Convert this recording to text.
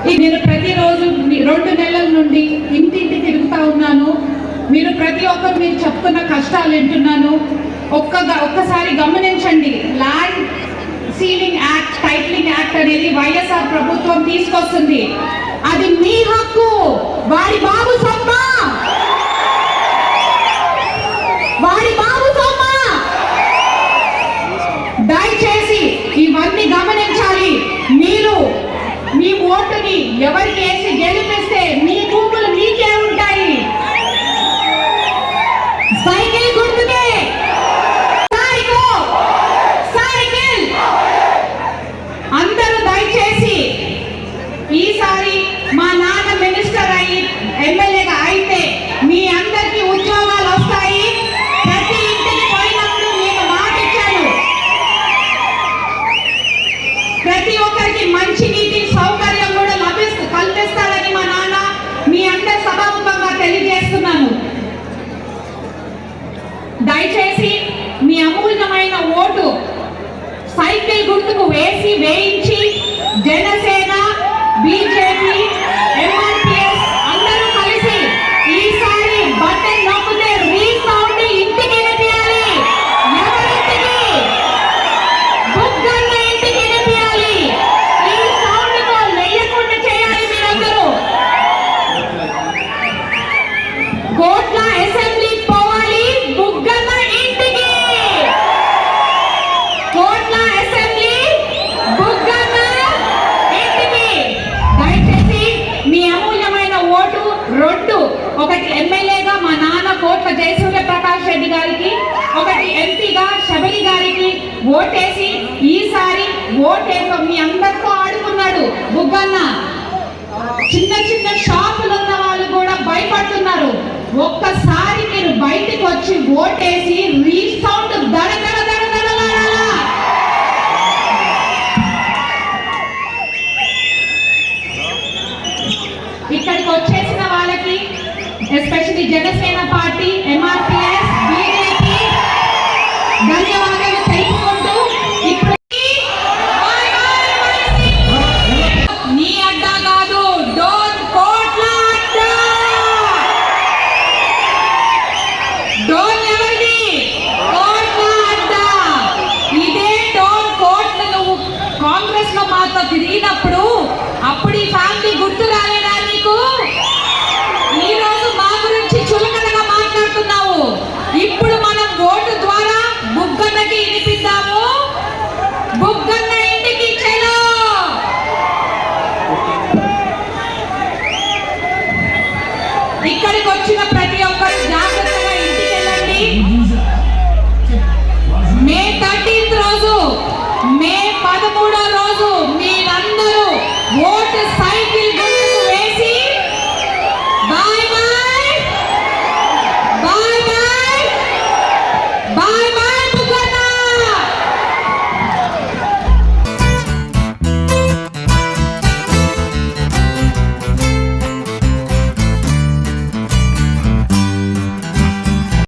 నేను ప్రతిరోజు 2 నెలల నుండి ఇంటింటి తిరుగుతా ఉన్నాను. మీరు ప్రతి ఒక్కరు మీరు చెప్తున్న కష్టాలు వింటున్నాను. ఒక్కసారి గమనించండి. Land ceiling act, titling act అనేది వైఎస్ఆర్ ప్రభుత్వం తీసుకొస్తుంది. అది మీ హక్కు. వాడి బాబు సొమ్మ, వాడి బాబు సొమ్మ. దయచేసి ఇవన్నీ గమనించాలి. మీరు మీ ఓటుని ఎవరికి వేసి గెలిపిస్తే మీ భూములు మీకే ఉంటాయి. సైకిల్ గుర్తుకే సైకిల్. అందరూ దయచేసి ఈసారి మా నాన్న మినిస్టర్ అయ్యి ఎమ్మెల్యేగా అయితే మీ అందరికీ ఉద్యోగాలు వస్తాయి. ప్రతి ఇంటికి పోయినప్పుడు నేను మాట ఇచ్చాను, ప్రతి ఒక్కరికి మంచి నీటి సౌకర్యం కూడా కల్పిస్తారని మా నాన్న మీ అందరి సభాముఖంగా తెలియజేస్తున్నాను. దయచేసి మీ అమూల్యమైన ఓటు సైకిల్ గుర్తుకు వేయించి జనసేన, బీజేపీ, ఎంఆర్పీఎస్ అందరూ కలిసి ఈసారి బటన్ నొక్కితే రీసౌండ్ ఇంటికి వినిపించాలి. ఎవరింటికి? బుగ్గన్న ఇంటికి వినిపించాలి. ఈ సౌండ్ తో లేయకుండా చేయాలి. మీరందరూ కోట్ల అసెంబ్లీకి పోవాలి. బుగ్గన్న ఇంటికి కోట్ల అసెంబ్లీ, బుగ్గన్న ఇంటికి. దయచేసి మీ అమూల్యమైన ఓటు 2, ఒకటి ఎమ్మెల్యేగా మా నాన్న కోట్ల జయసూర్య ప్రకాష్ రెడ్డి గారికి, ఒకటి ఎంపీగా శబరి గారికి ఓటేసి ఈసారి ఓటేసి మీ అందరితో ఆడుకున్నాడు బుగ్గన్న. చిన్న చిన్న షాపులు ఉన్న వాళ్ళు కూడా భయపడుతున్నారు. ఒక్కసారి మీరు బయటికి వచ్చి ఓటేసి రీసౌండ్ దడదడ దడదడలాడాలా. ఇక్కడికి వచ్చేసిన వాళ్ళకి especially Janasena party, MRPS, BJP ధన్యవాదాలు తెలుపుకుంటూ ఇప్పుడు నీ అడ్డా కాదు, డోన్ కోట్ల అడ్డా. డోన్ ఎవరిది? కోట్ల అడ్డా. ఇదే డోన్ కోట్ల నువ్వు కాంగ్రెస్ లో మాతో తిరిగినప్పుడు అప్పుడు ఈ ఫ్యామిలీ గుర్తు రాలేదా నీకు? ఈ రోజు మా గురించి చులకనగా మాట్లాడుతున్నావు. ఇప్పుడు మనం ఓటు ద్వారా బుగ్గన్నకి వినిపిద్దాము. బుగ్గన్న ఇంటికి చెలో. ఇక్కడికి వచ్చిన ప్రతి ఒక్కరు జాగ్రత్తగా ఇంటికి వెళ్ళండి. మే 13th రోజు, మే 13వ రోజు మీరందరూ ఓటు సైకిల్ గుర్తుకు వేసి bye bye bye bye bye bye